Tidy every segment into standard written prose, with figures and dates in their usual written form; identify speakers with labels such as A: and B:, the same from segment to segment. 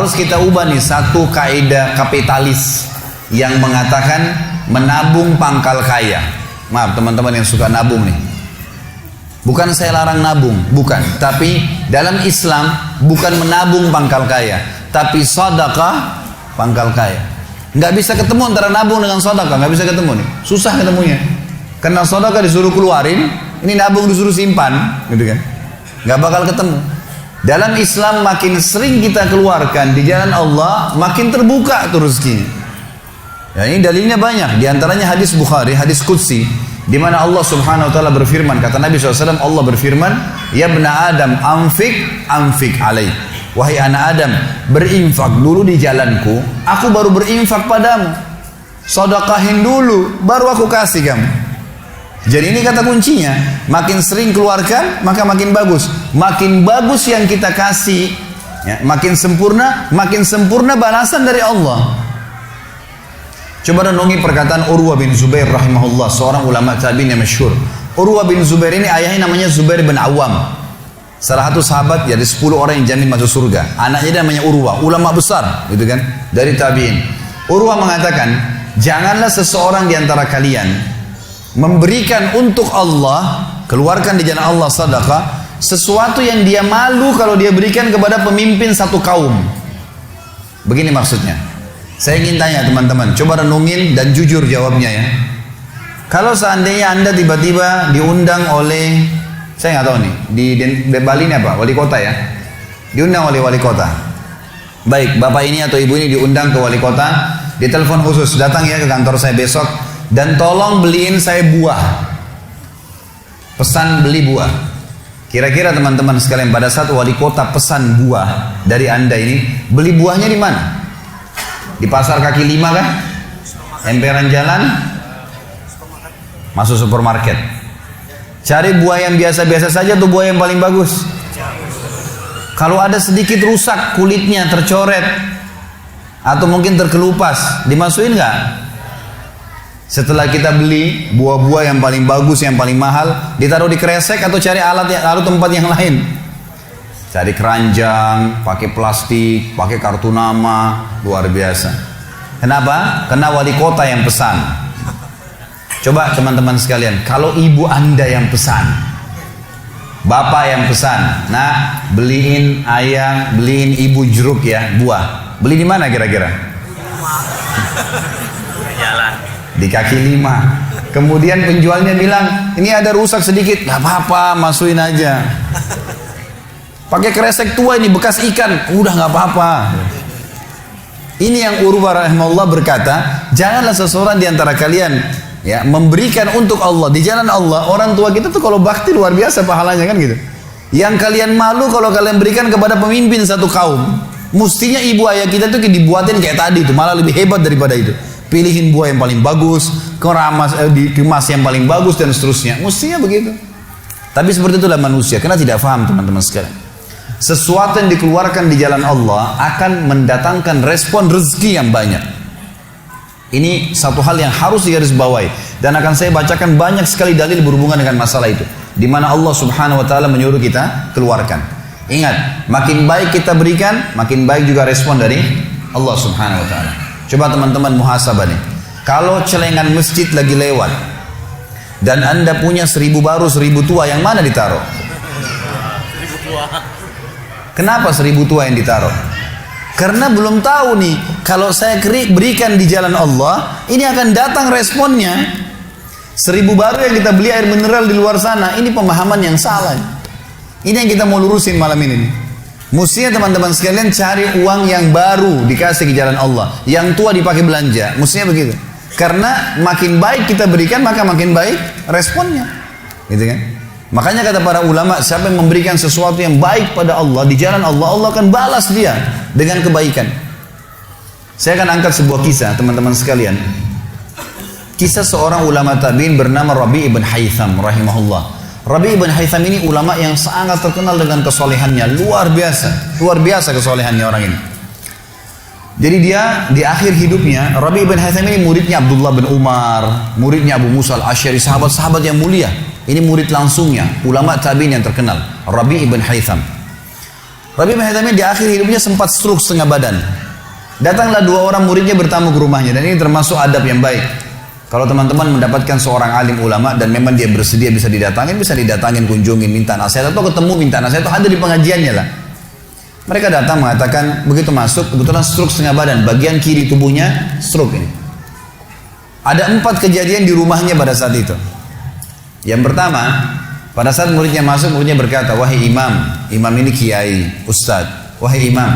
A: harus kita ubah nih satu kaidah kapitalis yang mengatakan menabung pangkal kaya. Maaf teman-teman yang suka nabung nih. Bukan saya larang nabung, bukan. Tapi dalam Islam bukan menabung pangkal kaya, tapi sedekah pangkal kaya. Nggak bisa ketemu antara nabung dengan sedekah, nggak bisa ketemu nih. Susah ketemunya. Karena sedekah disuruh keluarin, ini nabung disuruh simpan, gitu kan? Nggak bakal ketemu. Dalam Islam makin sering kita keluarkan di jalan Allah, makin terbuka tuh rezekinya. Ya, ini dalilnya banyak. Di antaranya hadis Bukhari, hadis Qudsi, di mana Allah Subhanahu wa taala berfirman, kata Nabi SAW, Allah berfirman, "Ya bna Adam, anfik alaih." Wahai anak Adam, berinfak dulu di jalanku, aku baru berinfak padamu. Sedekahin dulu, baru aku kasih kamu. Jadi ini kata kuncinya, makin sering keluarkan maka makin bagus. Makin bagus yang kita kasih, ya, makin sempurna balasan dari Allah. Coba renungi perkataan Urwah bin Zubair rahimahullah, seorang ulama tabi'in yang masyhur. Urwah bin Zubair ini ayahnya namanya Zubair bin Awam, salah satu sahabat dari 10 orang yang jamin masuk surga. Anaknya namanya Urwah, ulama besar, gitu kan, dari tabi'in. Urwah mengatakan, janganlah seseorang di antara kalian memberikan untuk Allah, keluarkan di jalan Allah sedekah, sesuatu yang dia malu kalau dia berikan kepada pemimpin satu kaum. Begini maksudnya. Saya ingin tanya teman-teman, coba renungin dan jujur jawabnya ya. Kalau seandainya Anda tiba-tiba diundang oleh, saya nggak tahu nih, di Bali ini apa? Wali kota ya? Diundang oleh wali kota. Baik, bapak ini atau ibu ini diundang ke wali kota, ditelepon khusus, datang ya ke kantor saya besok, dan tolong beliin saya buah. Pesan beli buah. Kira-kira teman-teman sekalian, pada saat wali kota pesan buah dari Anda ini, beli buahnya di mana? Di pasar kaki 5 kah? Emperan jalan? Masuk supermarket. Cari buah yang biasa-biasa saja atau buah yang paling bagus? Kalau ada sedikit rusak kulitnya, tercoret, atau mungkin terkelupas, dimasukin nggak? Setelah kita beli buah-buah yang paling bagus, yang paling mahal, ditaruh di kresek atau cari lalu tempat yang lain? Cari keranjang, pakai plastik, pakai kartu nama, luar biasa. Kenapa? Karena wali kota yang pesan. Coba teman-teman sekalian, kalau ibu Anda yang pesan, bapak yang pesan, nah beliin ayah, beliin ibu jeruk ya, buah. Beli di mana kira-kira? Di kaki 5. Kemudian penjualnya bilang, ini ada rusak sedikit, gak apa-apa, masukin aja. Pakai kresek tua ini bekas ikan, udah gak apa-apa. Ini yang Urwah rahimahullah berkata, janganlah seseorang di antara kalian ya memberikan untuk Allah di jalan Allah. Orang tua kita tuh kalau bakti luar biasa pahalanya kan gitu. Yang kalian malu kalau kalian berikan kepada pemimpin satu kaum. Mestinya ibu ayah kita tuh dibuatin kayak tadi itu, malah lebih hebat daripada itu. Pilihin buah yang paling bagus, dikemas yang paling bagus dan seterusnya. Mestinya begitu. Tapi seperti itulah manusia, karena tidak paham teman-teman sekalian. Sesuatu yang dikeluarkan di jalan Allah akan mendatangkan respon rezeki yang banyak. Ini satu hal yang harus digarisbawahi, dan akan saya bacakan banyak sekali dalil berhubungan dengan masalah itu, di mana Allah Subhanahu wa taala menyuruh kita keluarkan. Ingat, makin baik kita berikan, makin baik juga respon dari Allah Subhanahu wa taala. Coba teman-teman muhasabah nih. Kalau celengan masjid lagi lewat dan Anda punya 1000 baru 1000 tua, yang mana ditaruh? 1000 tua. Kenapa 1000 tua yang ditaruh? Karena belum tahu nih, kalau saya berikan di jalan Allah, ini akan datang responnya. 1000 baru yang kita beli air mineral di luar sana, ini pemahaman yang salah. Ini yang kita mau lurusin malam ini nih. Mestinya teman-teman sekalian cari uang yang baru dikasih ke jalan Allah, yang tua dipakai belanja. Mestinya begitu. Karena makin baik kita berikan, maka makin baik responnya, gitu kan? Makanya kata para ulama, siapa yang memberikan sesuatu yang baik pada Allah di jalan Allah, Allah akan balas dia dengan kebaikan. Saya akan angkat sebuah kisah teman-teman sekalian. Kisah seorang ulama tabi'in bernama Rabi' ibn Haytham rahimahullah. Rabi' ibn Haytham ini ulama yang sangat terkenal dengan kesolehannya, luar biasa kesolehannya orang ini. Jadi dia di akhir hidupnya, Rabi' ibn Haytham ini muridnya Abdullah bin Umar, muridnya Abu Musa al-Asy'ari, sahabat-sahabat yang mulia. Ini murid langsungnya, ulama tabi'in yang terkenal, Rabi' ibn Haytham. Rabi bin Haytham di akhir hidupnya sempat stroke setengah badan. Datanglah 2 orang muridnya bertamu ke rumahnya, dan ini termasuk adab yang baik. Kalau teman-teman mendapatkan seorang alim ulama dan memang dia bersedia bisa didatangin, kunjungin, minta nasihat atau ketemu minta nasihat atau ada di pengajiannya lah. Mereka datang mengatakan begitu masuk kebetulan stroke setengah badan, bagian kiri tubuhnya stroke ini. Ada 4 kejadian di rumahnya pada saat itu. Yang pertama, pada saat muridnya masuk, muridnya berkata, wahai imam, imam ini kiai, ustadz, wahai imam,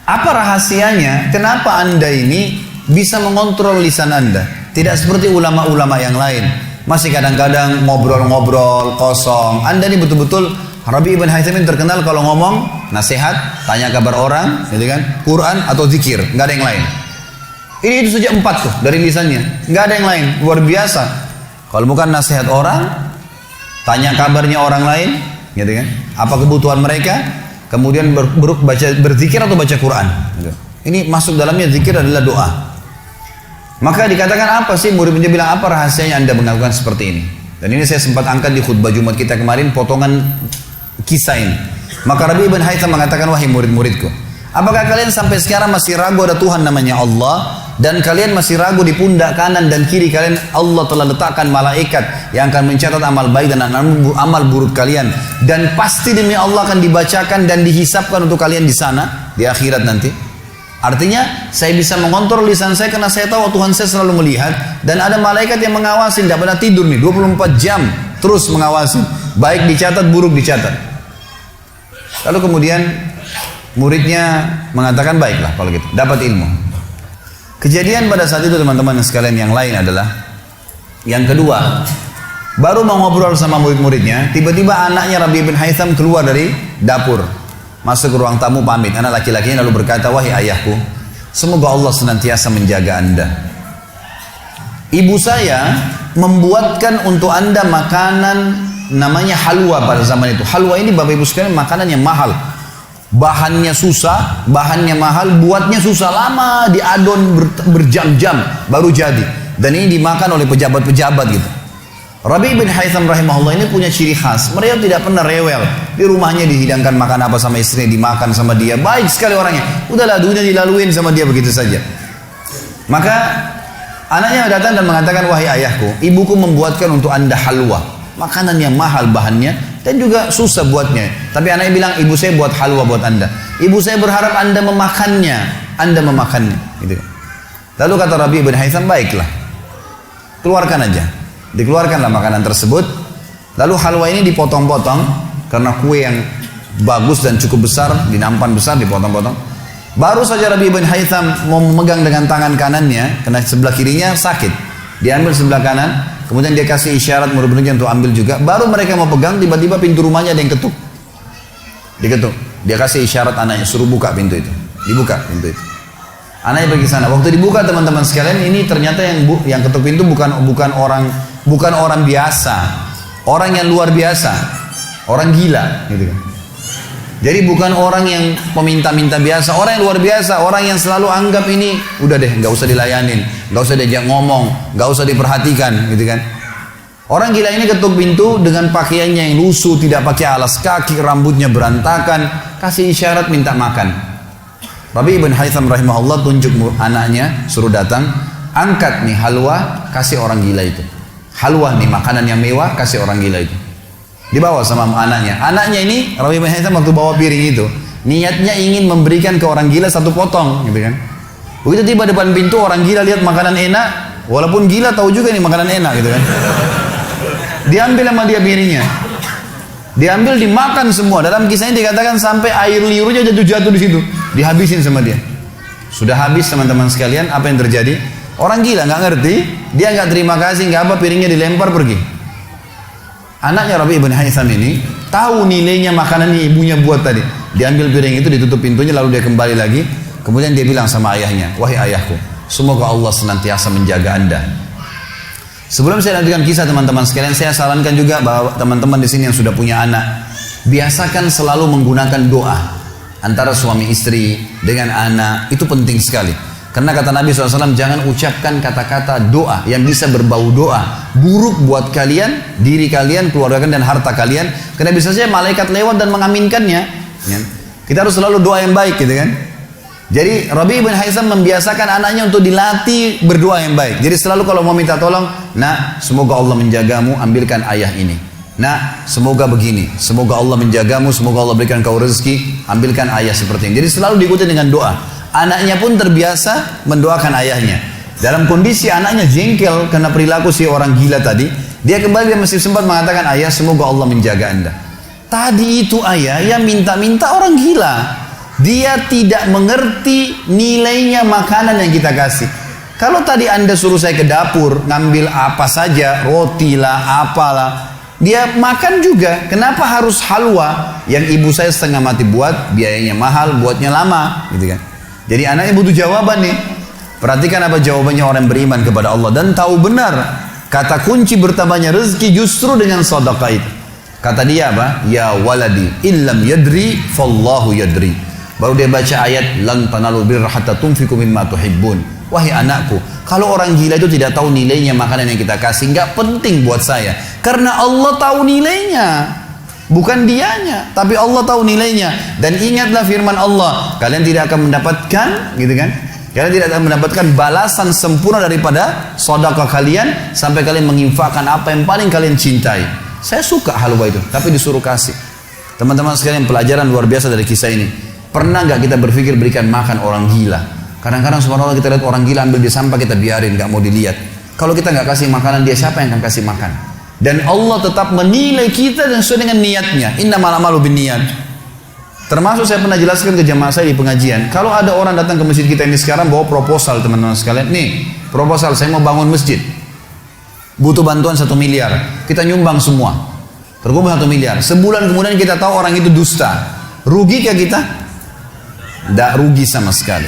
A: apa rahasianya, kenapa anda ini bisa mengontrol lisan anda? Tidak seperti ulama-ulama yang lain, masih kadang-kadang ngobrol-ngobrol kosong. Anda ini betul-betul, Rabi bin Haytham terkenal kalau ngomong, nasihat, tanya kabar orang, gitu kan, Quran atau zikir, nggak ada yang lain. Ini itu saja 4 tuh dari lisannya, nggak ada yang lain, luar biasa. Kalau bukan nasihat orang, tanya kabarnya orang lain, gitu kan? Apa kebutuhan mereka? Kemudian berzikir atau baca Quran. Gitu. Ini masuk dalamnya zikir adalah doa. Maka dikatakan apa sih? Murid-muridnya bilang apa rahasianya anda melakukan seperti ini? Dan ini saya sempat angkat di khutbah Jumat kita kemarin potongan kisah ini. Maka Rabi bin Haytham mengatakan, wahai murid-muridku, apakah kalian sampai sekarang masih ragu ada Tuhan namanya Allah? Dan kalian masih ragu di pundak kanan dan kiri kalian Allah telah letakkan malaikat yang akan mencatat amal baik dan amal buruk kalian, dan pasti demi Allah akan dibacakan dan dihisapkan untuk kalian di sana di akhirat nanti. Artinya saya bisa mengontrol lisan saya karena saya tahu Tuhan saya selalu melihat, dan ada malaikat yang mengawasi, tidak pernah tidur nih 24 jam terus mengawasi, baik dicatat buruk dicatat. Lalu kemudian muridnya mengatakan, baiklah kalau gitu, dapat ilmu. Kejadian pada saat itu teman-teman sekalian yang lain adalah, yang kedua, baru mau ngobrol sama murid-muridnya, tiba-tiba anaknya Rabi bin Haytham keluar dari dapur, masuk ke ruang tamu pamit. Anak laki-lakinya lalu berkata, wahai ayahku, semoga Allah senantiasa menjaga anda. Ibu saya membuatkan untuk anda makanan namanya halwa pada zaman itu. Halwa ini Bapak Ibu sekalian makanan yang mahal. Bahannya susah, bahannya mahal, buatnya susah, lama diadon berjam-jam baru jadi. Dan ini dimakan oleh pejabat-pejabat gitu. Rabi bin Haytham rahimahullah ini punya ciri khas. Mereka tidak pernah rewel. Di rumahnya dihidangkan makan apa sama istrinya, dimakan sama dia. Baik sekali orangnya. Udahlah dunia dilaluin sama dia begitu saja. Maka anaknya datang dan mengatakan, wahai ayahku, ibuku membuatkan untuk anda halwa. Makanan yang mahal bahannya dan juga susah buatnya. Tapi anaknya bilang, ibu saya buat halwa buat anda. Ibu saya berharap anda memakannya. Anda memakannya. Gitu. Lalu kata Rabi bin Haytham, baiklah, keluarkan aja. Dikeluarkanlah makanan tersebut. Lalu halwa ini dipotong-potong karena kue yang bagus dan cukup besar, di nampan besar dipotong-potong. Baru saja Rabi bin Haytham mau memegang dengan tangan kanannya, karena sebelah kirinya sakit. Diambil sebelah kanan. Kemudian dia kasih isyarat murid-muridnya untuk ambil juga. Baru mereka mau pegang, tiba-tiba pintu rumahnya ada yang ketuk. Diketuk. Dia kasih isyarat anaknya, suruh buka pintu itu. Dibuka pintu itu. Anaknya pergi sana. Waktu dibuka teman-teman sekalian, ini ternyata yang ketuk pintu bukan orang biasa. Orang yang luar biasa. Orang gila, gitu kan. Jadi bukan orang yang peminta-minta biasa, orang yang luar biasa, orang yang selalu anggap ini udah deh, nggak usah dilayanin, nggak usah diajak ngomong, nggak usah diperhatikan, gitu kan. Orang gila ini ketuk pintu dengan pakaiannya yang lusuh, tidak pakai alas kaki, rambutnya berantakan, kasih isyarat minta makan. Rabi bin Haytham rahimahullah tunjuk anaknya, suruh datang, angkat nih halwa, kasih orang gila itu. Halwa nih makanan yang mewah, kasih orang gila itu. Dibawa sama anaknya. Anaknya ini Rabi bin Haytham waktu bawa piring itu, niatnya ingin memberikan ke orang gila 1 potong, gitu kan. Begitu tiba depan pintu, orang gila lihat makanan enak, walaupun gila tahu juga ini makanan enak, gitu kan. Diambil sama dia piringnya. Diambil, dimakan semua. Dalam kisahnya dikatakan sampai air liurnya jatuh di situ, dihabisin sama dia. Sudah habis teman-teman sekalian, apa yang terjadi? Orang gila nggak ngerti, dia nggak terima kasih, nggak apa, piringnya dilempar pergi. Anaknya Rabi bin Haytham ini tahu nilainya makanan yang ibunya buat tadi. Diambil piring itu, ditutup pintunya, lalu dia kembali lagi. Kemudian dia bilang sama ayahnya, wahai ayahku, semoga Allah senantiasa menjaga anda. Sebelum saya lanjutkan kisah teman-teman sekalian, saya sarankan juga bahwa teman-teman di sini yang sudah punya anak, biasakan selalu menggunakan doa antara suami istri dengan anak. Itu penting sekali. Karena kata Nabi SAW, jangan ucapkan kata-kata doa yang bisa berbau doa buruk buat kalian, diri kalian, keluarga kalian, dan harta kalian. Karena bisa saja malaikat lewat dan mengaminkannya. Ya. Kita harus selalu doa yang baik gitu kan. Jadi Rabi bin Haitham membiasakan anaknya untuk dilatih berdoa yang baik. Jadi selalu kalau mau minta tolong, nah semoga Allah menjagamu, ambilkan ayah ini. Nah semoga begini, semoga Allah menjagamu, semoga Allah berikan kau rezeki, ambilkan ayah seperti ini. Jadi selalu diikuti dengan doa. Anaknya pun terbiasa mendoakan ayahnya. Dalam kondisi anaknya jengkel karena perilaku si orang gila tadi, dia kembali dia masih sempat mengatakan, ayah semoga Allah menjaga anda. Tadi itu ayah yang minta-minta orang gila. Dia tidak mengerti nilainya makanan yang kita kasih. Kalau tadi anda suruh saya ke dapur ngambil apa saja, roti lah, apalah, dia makan juga. Kenapa harus halwa yang ibu saya setengah mati buat, biayanya mahal, buatnya lama, gitu kan? Jadi anaknya butuh jawaban nih. Perhatikan apa jawabannya orang beriman kepada Allah dan tahu benar kata kunci bertambahnya rezeki justru dengan sedekah itu. Kata dia apa? Ya waladi illam yadri fallahu yadri. Baru dia baca ayat lan tanalul birra hatta tunfiqu mimma tuhibbun. Wahai anakku, kalau orang gila itu tidak tahu nilainya makanan yang kita kasih, nggak penting buat saya. Karena Allah tahu nilainya. Bukan dianya, tapi Allah tahu nilainya. Dan ingatlah firman Allah, kalian tidak akan mendapatkan, gitu kan? Kalian tidak akan mendapatkan balasan sempurna daripada sedekah kalian sampai kalian menginfakkan apa yang paling kalian cintai. Saya suka halwa itu, tapi disuruh kasih. Teman-teman sekalian, pelajaran luar biasa dari kisah ini. Pernah nggak kita berpikir berikan makan orang gila? Kadang-kadang subhanallah kita lihat orang gila ambil di sampah, kita biarin, nggak mau dilihat. Kalau kita nggak kasih makanan dia, siapa yang akan kasih makan? Dan Allah tetap menilai kita dan sesuai dengan niatnya. Innamal a'malu binniyat. Termasuk saya pernah jelaskan ke jamaah saya di pengajian. Kalau ada orang datang ke masjid kita ini sekarang bawa proposal, teman-teman sekalian. Nih, proposal saya mau bangun masjid. Butuh bantuan 1 miliar. Kita nyumbang semua. Terkumpul 1 miliar. Sebulan kemudian kita tahu orang itu dusta. Rugi kah kita? Tidak rugi sama sekali.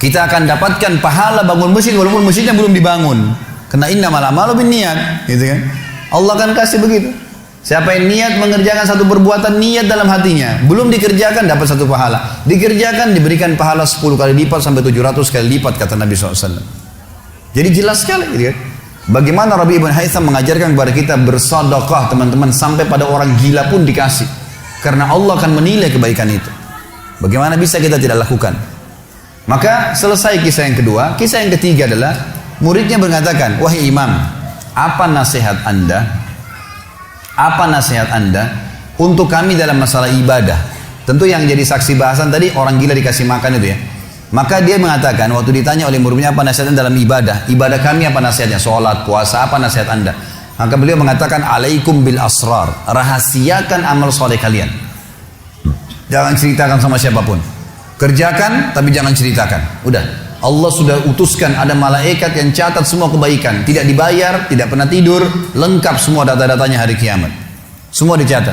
A: Kita akan dapatkan pahala bangun masjid walaupun masjidnya belum dibangun. Karena innamal a'malu binniyat, gitu kan? Allah akan kasih begitu. Siapa yang niat mengerjakan satu perbuatan, niat dalam hatinya, belum dikerjakan dapat 1 pahala. Dikerjakan diberikan pahala 10 kali lipat sampai 700 kali lipat kata Nabi SAW. Jadi jelas sekali, gitu kan? Bagaimana Rabi ibn Haitham mengajarkan kepada kita bersedekah, teman-teman, sampai pada orang gila pun dikasih. Karena Allah akan menilai kebaikan itu. Bagaimana bisa kita tidak lakukan? Maka selesai kisah yang kedua. Kisah yang ketiga adalah muridnya mengatakan, wahai imam, apa nasihat anda? Apa nasihat anda untuk kami dalam masalah ibadah? Tentu yang jadi saksi bahasan tadi orang gila dikasih makan itu ya. Maka dia mengatakan waktu ditanya oleh muridnya apa nasihatnya dalam ibadah? Ibadah kami apa nasihatnya? Sholat, puasa, apa nasihat anda? Maka beliau mengatakan alaikum bil asrar. Rahasiakan amal soleh kalian. Jangan ceritakan sama siapapun. Kerjakan tapi jangan ceritakan. Udah. Allah sudah utuskan ada malaikat yang catat semua kebaikan. Tidak dibayar, tidak pernah tidur. Lengkap semua data-datanya hari kiamat. Semua dicatat.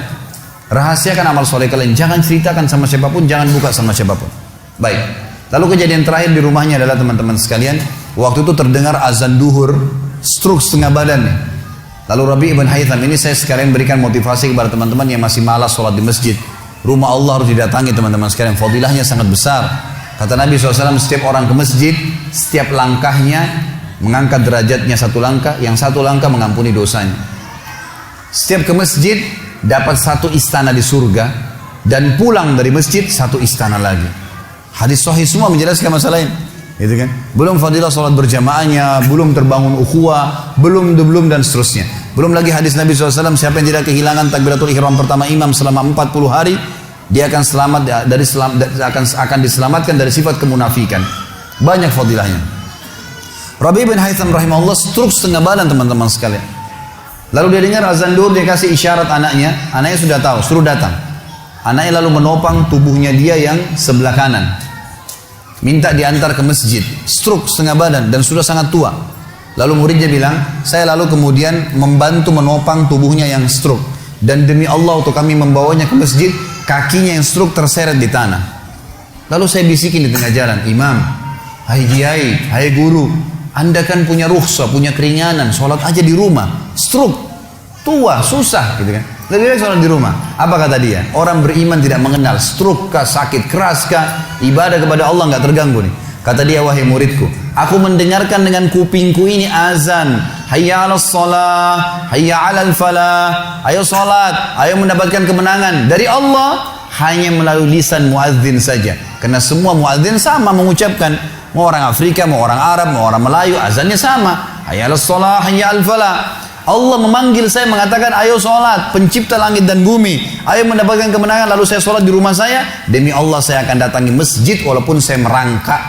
A: Rahasiakan amal soleh kalian. Jangan ceritakan sama siapapun, jangan buka sama siapapun. Baik. Lalu kejadian terakhir di rumahnya adalah teman-teman sekalian. Waktu itu terdengar azan duhur. Stroke setengah badan nih. Lalu Rabi ibn Haitham ini saya sekalian berikan motivasi kepada teman-teman yang masih malas sholat di masjid. Rumah Allah harus didatangi teman-teman sekalian. Fadilahnya sangat besar. Kata Nabi SAW, setiap orang ke masjid, setiap langkahnya mengangkat derajatnya 1 langkah, yang 1 langkah mengampuni dosanya. Setiap ke masjid, dapat 1 istana di surga, dan pulang dari masjid 1 istana lagi. Hadis sahih semua menjelaskan masalah ini. Gitu kan? Belum fadilah sholat berjamaahnya, belum terbangun ukhuwah, belum dan seterusnya. Belum lagi hadis Nabi SAW, siapa yang tidak kehilangan takbiratul ihram pertama imam selama 40 hari, dia akan selamat dari akan diselamatkan dari sifat kemunafikan. Banyak fadilahnya. Rabi bin Haitham rahimahullah stroke setengah badan teman-teman sekalian. Lalu dia dengar azan duhur, dia kasih isyarat anaknya sudah tahu, suruh datang. Anaknya lalu menopang tubuhnya dia yang sebelah kanan. Minta diantar ke masjid. Stroke setengah badan dan sudah sangat tua. Lalu muridnya bilang, saya lalu kemudian membantu menopang tubuhnya yang stroke. Dan demi Allah untuk kami membawanya ke masjid, kakinya yang stroke terseret di tanah. Lalu saya bisikin di tengah jalan, imam, hai kiai, hai guru, anda kan punya rukhsah, punya keringanan, sholat aja di rumah. Stroke, tua, susah, gitu kan? Lebih baik sholat di rumah. Apa kata dia? Orang beriman tidak mengenal stroke kah, sakit keras kah, ibadah kepada Allah nggak terganggu nih. Kata dia, wahai muridku, aku mendengarkan dengan kupingku ini azan. Hayya 'alas shalah, hayya 'alal falah. Ayo salat, ayo mendapatkan kemenangan dari Allah. hanya melalui lisan muadzin saja. Karena semua muadzin sama mengucapkan, mau orang Afrika, mau orang Arab, mau orang Melayu, azannya sama. Hayya 'alas shalah, hayya 'alal falah. Allah memanggil saya mengatakan, ayo sholat, pencipta langit dan bumi, ayo mendapatkan kemenangan. Lalu saya sholat di rumah saya, demi Allah saya akan datangi masjid walaupun saya merangkak.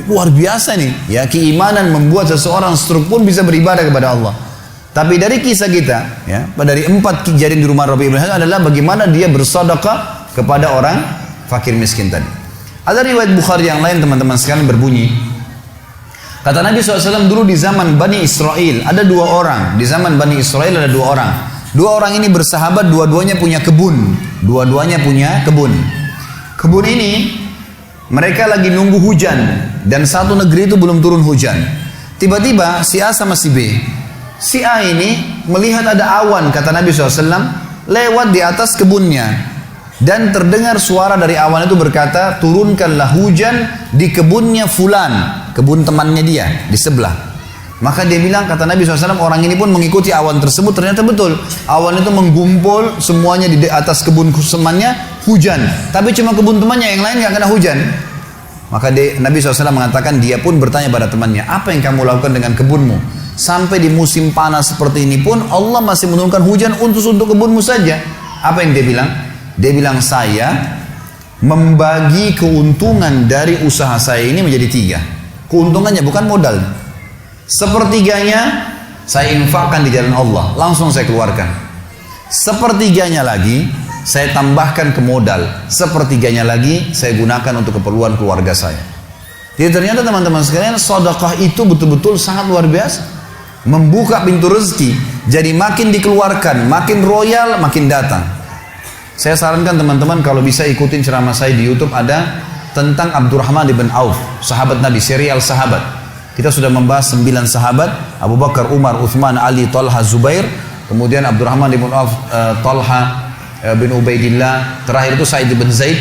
A: Luar biasa nih, ya, keimanan membuat seseorang stroke pun bisa beribadah kepada Allah. Tapi dari kisah kita, ya, dari 4 kejadian di rumah Rabi' ibn Hasan adalah bagaimana dia bersedekah kepada orang fakir miskin tadi. Ada riwayat Bukhari yang lain teman-teman sekalian berbunyi, kata Nabi SAW dulu di zaman Bani Israel ada 2 orang. Di zaman Bani Israel ada 2 orang. 2 orang ini bersahabat, dua-duanya punya kebun. Dua-duanya punya kebun. Kebun ini mereka lagi nunggu hujan dan satu negeri itu belum turun hujan. Tiba-tiba si A sama si B. Si A ini melihat ada awan, kata Nabi SAW, lewat di atas kebunnya. Dan terdengar suara dari awan itu berkata, turunkanlah hujan di kebunnya fulan, kebun temannya dia di sebelah. Maka dia bilang, kata Nabi SAW, orang ini pun mengikuti awan tersebut. Ternyata betul, awan itu menggumpul semuanya di atas kebun temannya, hujan. Tapi cuma kebun temannya, yang lain gak kena hujan. Maka Nabi SAW mengatakan, dia pun bertanya pada temannya, apa yang kamu lakukan dengan kebunmu? Sampai di musim panas seperti ini pun Allah masih menurunkan hujan untuk kebunmu saja. Apa yang dia bilang? Dia bilang, saya membagi keuntungan dari usaha saya ini menjadi 3. Keuntungannya bukan modal. Sepertiganya saya infakkan di jalan Allah, langsung saya keluarkan. Sepertiganya lagi saya tambahkan ke modal. Sepertiganya lagi saya gunakan untuk keperluan keluarga saya. Jadi ternyata teman-teman sekalian, sedekah itu betul-betul sangat luar biasa. Membuka pintu rezeki. Jadi makin dikeluarkan, makin royal, makin datang. Saya sarankan teman-teman kalau bisa ikutin ceramah saya di YouTube, ada tentang Abdurrahman bin Auf, sahabat Nabi, serial sahabat. Kita sudah membahas 9 sahabat, Abu Bakar, Umar, Uthman, Ali, Talha, Zubair. Kemudian Abdurrahman bin Auf, Talha bin Ubaidillah. Terakhir itu Sa'id bin Zaid.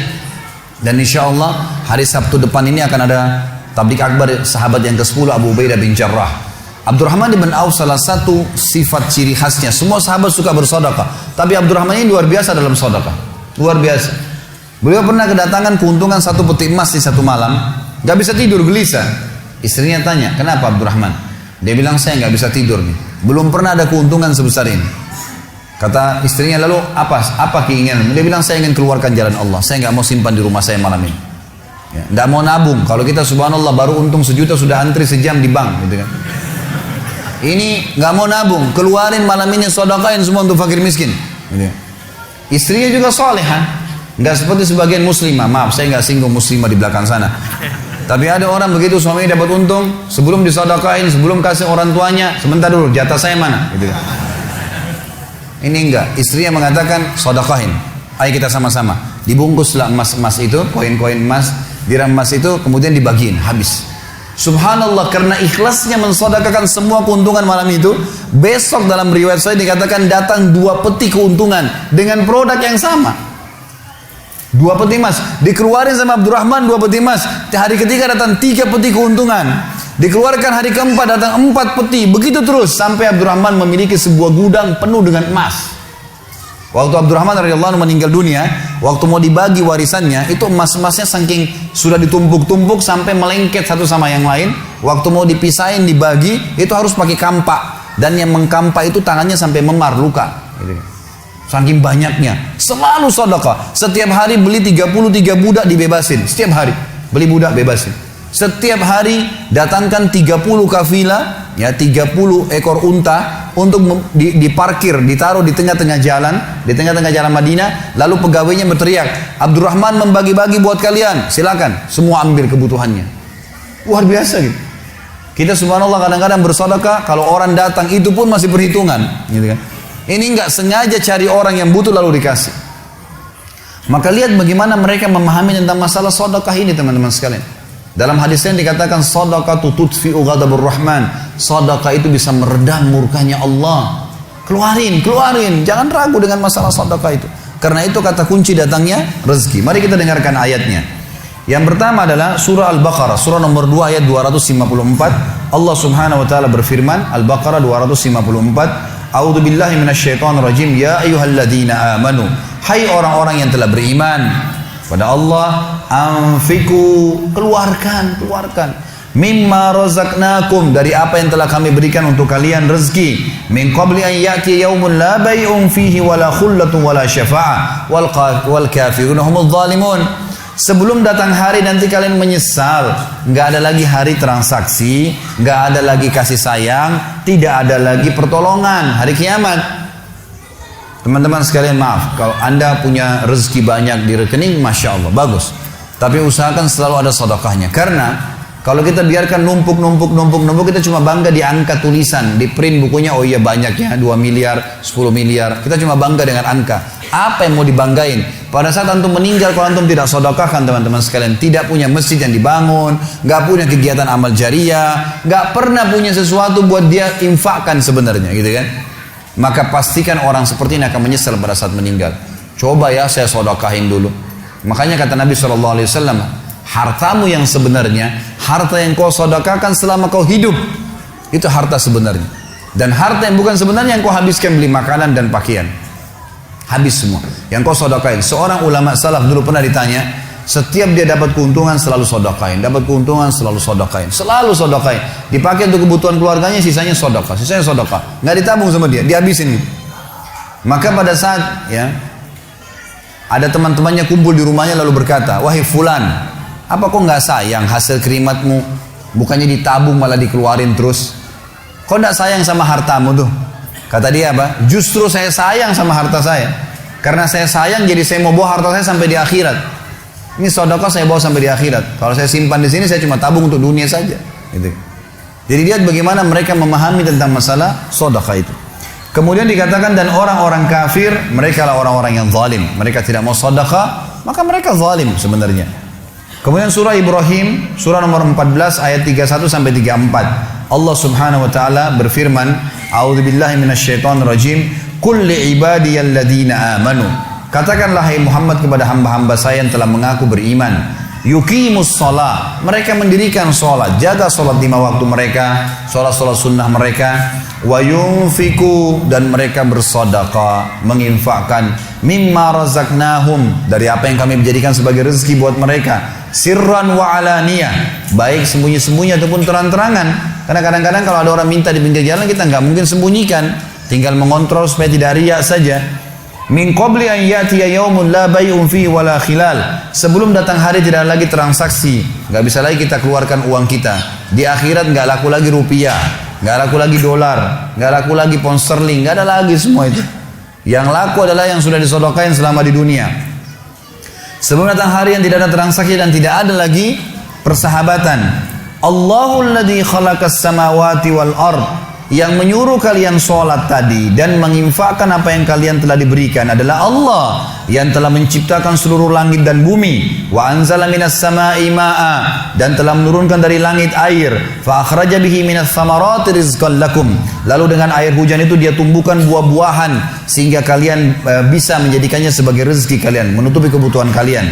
A: Dan insya Allah hari Sabtu depan ini akan ada tablik akbar sahabat yang ke-10, Abu Ubaidah bin Jarrah. Abdurrahman bin Auf salah satu sifat ciri khasnya, semua sahabat suka bersedekah, tapi Abdurrahman ini luar biasa dalam sedekah. Luar biasa. Beliau pernah kedatangan keuntungan 1 peti emas di satu malam, gak bisa tidur, gelisah. Istrinya tanya, kenapa Abdurrahman? Dia bilang, saya gak bisa tidur nih, belum pernah ada keuntungan sebesar ini. Kata istrinya, lalu apa keinginan? Dia bilang, saya ingin keluarkan jalan Allah, saya gak mau simpan di rumah saya malam ini. Ya, gak mau nabung. Kalau kita subhanallah baru untung 1 juta sudah antri sejam di bank, gitu kan. Ini nggak mau nabung, keluarin malam ini, sedekahin semua untuk fakir miskin. Gitu. Istrinya juga solehah, nggak seperti sebagian muslimah. Maaf, saya nggak singgung muslimah di belakang sana. Tapi ada orang begitu, suaminya dapat untung, sebelum disedekahin, sebelum kasih orang tuanya, sebentar dulu, jatah saya mana? Gitu. Ini enggak, istrinya mengatakan sedekahin, ayo kita sama-sama. Dibungkuslah emas-emas itu, koin-koin emas, dirham emas itu, kemudian dibagiin, habis. Subhanallah, karena ikhlasnya mensedekahkan semua keuntungan malam itu, besok dalam riwayat saya dikatakan datang 2 peti keuntungan dengan produk yang sama. 2 peti emas dikeluarin sama Abdurrahman, 2 peti emas. Hari ketiga datang 3 peti keuntungan. Dikeluarkan hari keempat datang 4 peti. Begitu terus sampai Abdurrahman memiliki sebuah gudang penuh dengan emas. Waktu Abdurrahman radhiyallahu anhu meninggal dunia, waktu mau dibagi warisannya, itu emas-emasnya saking sudah ditumpuk-tumpuk sampai melengket satu sama yang lain. Waktu mau dipisahin, dibagi, itu harus pakai kampak. Dan yang mengkampak itu tangannya sampai memar, luka. Saking banyaknya. Selalu sedekah. Setiap hari beli 33 budak dibebasin. Setiap hari beli budak bebasin. Setiap hari datangkan 30 kafilah, ya 30 ekor unta untuk diparkir, ditaruh di tengah-tengah jalan Madinah. Lalu pegawainya berteriak, Abdurrahman membagi-bagi buat kalian, silakan, semua ambil kebutuhannya. Luar biasa gitu. Kita subhanallah kadang-kadang bersedekah, kalau orang datang itu pun masih perhitungan, gitu kan. Ini nggak sengaja cari orang yang butuh lalu dikasih. Maka lihat bagaimana mereka memahami tentang masalah sedekah ini, teman-teman sekalian. Dalam hadisnya dikatakan sadaqatu tudfi'u ghadabur rahman. Sedekah itu bisa meredam murkanya Allah. Keluarin, jangan ragu dengan masalah sedekah itu. Karena itu kata kunci datangnya rezeki. Mari kita dengarkan ayatnya. Yang pertama adalah surah Al-Baqarah, surah nomor 2 ayat 254. Allah Subhanahu wa taala berfirman, Al-Baqarah 254, A'udzu billahi minasyaitonir rajim. Ya ayyuhalladzina amanu, Hai orang-orang yang telah beriman pada Allah, anfiku, keluarkan mimma razaqnakum, dari apa yang telah kami berikan untuk kalian rezeki, min qabli an ya'ti yaumun la bay'un fihi wala khullatun wala syafa'ah wal kafirun humudz zalimun. Sebelum datang hari nanti kalian menyesal, nggak ada lagi hari transaksi, nggak ada lagi kasih sayang, tidak ada lagi pertolongan hari kiamat. Teman-teman sekalian, maaf kalau anda punya rezeki banyak di rekening, masya Allah, bagus, tapi usahakan selalu ada sedekahnya. Karena kalau kita biarkan numpuk, kita cuma bangga di angka tulisan, di print bukunya, oh iya banyaknya 2 miliar, 10 miliar. Kita cuma bangga dengan angka. Apa yang mau dibanggain? Pada saat antum meninggal, kalau antum tidak sedekahkan teman-teman sekalian, tidak punya masjid yang dibangun, nggak punya kegiatan amal jariah, nggak pernah punya sesuatu buat dia infakkan sebenarnya, gitu kan? Maka pastikan orang seperti ini akan menyesal pada saat meninggal. Coba ya saya sedekahin dulu. Makanya kata Nabi SAW, hartamu yang sebenarnya, harta yang kau sedekahkan selama kau hidup, itu harta sebenarnya. Dan harta yang bukan sebenarnya yang kau habiskan beli makanan dan pakaian, habis semua. Yang kau sedekahin. Seorang ulama salaf dulu pernah ditanya, setiap dia dapat keuntungan selalu sedekahin, dapat keuntungan selalu sedekahin, selalu sedekahin. Dipakai untuk kebutuhan keluarganya, sisanya sedekah, nggak ditabung sama dia, dihabisin gitu. Maka pada saat ya ada teman-temannya kumpul di rumahnya lalu berkata, wahai fulan, apa kok nggak sayang hasil kerimatmu? Bukannya ditabung malah dikeluarin terus. Kok nggak sayang sama hartamu tuh? Kata dia apa? Justru saya sayang sama harta saya. Karena saya sayang, jadi saya mau bawa harta saya sampai di akhirat. Ini sedekah saya bawa sampai di akhirat. Kalau saya simpan di sini, saya cuma tabung untuk dunia saja. Gitu. Jadi lihat bagaimana mereka memahami tentang masalah sedekah itu. Kemudian dikatakan, dan orang-orang kafir, mereka lah orang-orang yang zalim. Mereka tidak mau sedekah, maka mereka zalim sebenarnya. Kemudian surah Ibrahim, surah nomor 14 ayat 31 sampai 34. Allah Subhanahu wa taala berfirman, A'udzubillahi minasyaitonirrajim, qul li'ibadiyalladzina amanu. Katakanlah hai Muhammad kepada hamba-hamba saya yang telah mengaku beriman, yuqimus shalah, mereka mendirikan salat, jaga salat 5 waktu mereka, salat-salat sunnah mereka, wa yunfiku, dan mereka bersedekah, menginfakkan, mimma razaqnahum, dari apa yang kami jadikan sebagai rezeki buat mereka, sirran wa alaniyah, baik sembunyi-sembunyi ataupun terang-terangan. Karena kadang-kadang kalau ada orang minta di pinggir jalan, kita nggak mungkin sembunyikan, tinggal mengontrol supaya tidak riya saja. Min qabli an ya'tiya yaumun la bay'un fihi wala khilal, sebelum datang hari tidak lagi transaksi, nggak bisa lagi kita keluarkan uang kita. Di akhirat nggak laku lagi rupiah, nggak laku lagi dolar, nggak laku lagi pound sterling, nggak ada lagi semua itu. Yang laku adalah yang sudah disedekahkan selama di dunia. Sebelum datang hari yang tidak ada transaksi dan tidak ada lagi persahabatan. Allahul ladzi khalaqas samawati wal ard, yang menyuruh kalian sholat tadi dan menginfakkan apa yang kalian telah diberikan adalah Allah yang telah menciptakan seluruh langit dan bumi. Wa anzala minas samai ma'a, dan telah menurunkan dari langit air. Fa akhraja bihi minas samarati rizqan lakum, lalu dengan air hujan itu dia tumbuhkan buah-buahan sehingga kalian bisa menjadikannya sebagai rezeki kalian, menutupi kebutuhan kalian.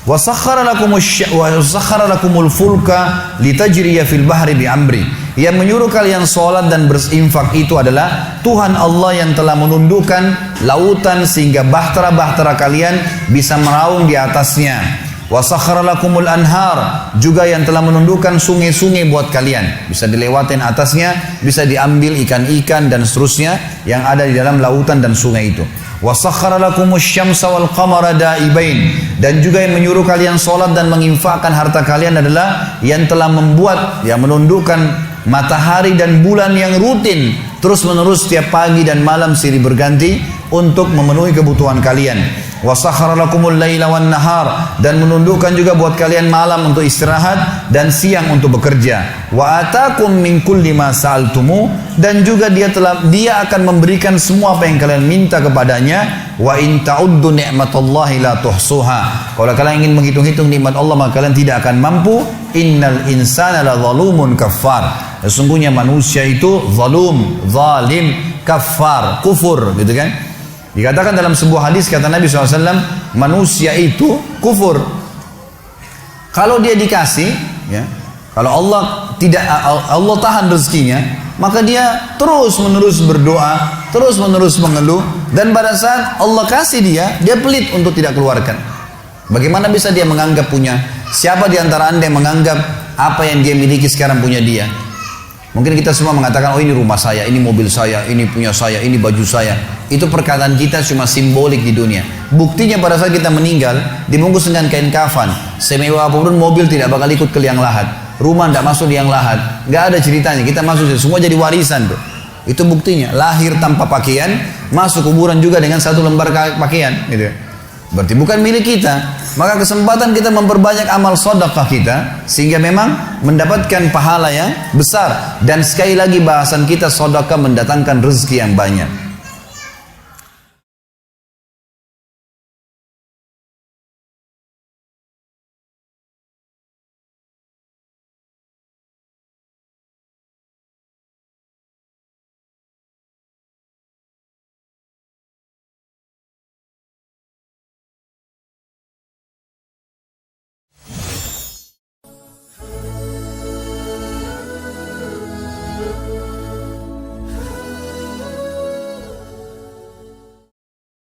A: Wa sakhkhara lakumul fulka litajriya fil bahri bi amri, yang menyuruh kalian sholat dan berinfak itu adalah Tuhan Allah yang telah menundukkan lautan sehingga bahtera-bahtera kalian bisa meraung di atasnya. Wa sakhkhara lakumul anhar, juga yang telah menundukkan sungai-sungai buat kalian, bisa dilewatin atasnya, bisa diambil ikan-ikan dan seterusnya yang ada di dalam lautan dan sungai itu. Wa sakhkhara lakumus syamsa wal qamara daibain, dan juga yang menyuruh kalian sholat dan menginfakkan harta kalian adalah yang telah membuat, yang menundukkan matahari dan bulan yang rutin terus menerus setiap pagi dan malam silih berganti untuk memenuhi kebutuhan kalian. Wa sakhkhara lakumul laila wan nahar, dan menundukkan juga buat kalian malam untuk istirahat dan siang untuk bekerja. Wa atakum min kulli ma sa'altumu, dan juga dia akan memberikan semua apa yang kalian minta kepadanya. Wa in ta'uddu ni'matallahi la tuhsuha, kalau kalian ingin menghitung-hitung nikmat Allah maka kalian tidak akan mampu. Innal insana la zalumun kafar, sesungguhnya manusia itu zalim, kafar, kufur, gitu kan. Dikatakan dalam sebuah hadis, kata Nabi SAW, manusia itu kufur kalau dia dikasih, ya, kalau Allah tahan rezekinya, maka dia terus menerus berdoa, terus menerus mengeluh, dan pada saat Allah kasih dia pelit untuk tidak keluarkan. Bagaimana bisa dia menganggap punya? Siapa di antara anda yang menganggap apa yang dia miliki sekarang punya dia? Mungkin kita semua mengatakan, oh ini rumah saya, ini mobil saya, ini punya saya, ini baju saya. Itu perkataan kita cuma simbolik di dunia. Buktinya pada saat kita meninggal, dibungkus dengan kain kafan. Semewah apapun mobil tidak bakal ikut ke liang lahat. Rumah tidak masuk liang lahat. Gak ada ceritanya, kita masuk, semua jadi warisan tuh. Itu buktinya, lahir tanpa pakaian, masuk kuburan juga dengan satu lembar pakaian. Gitu. Berarti bukan milik kita. Maka kesempatan kita memperbanyak amal sedekah kita, sehingga memang mendapatkan pahala yang besar. Dan sekali lagi bahasan kita, sedekah mendatangkan rezeki yang banyak.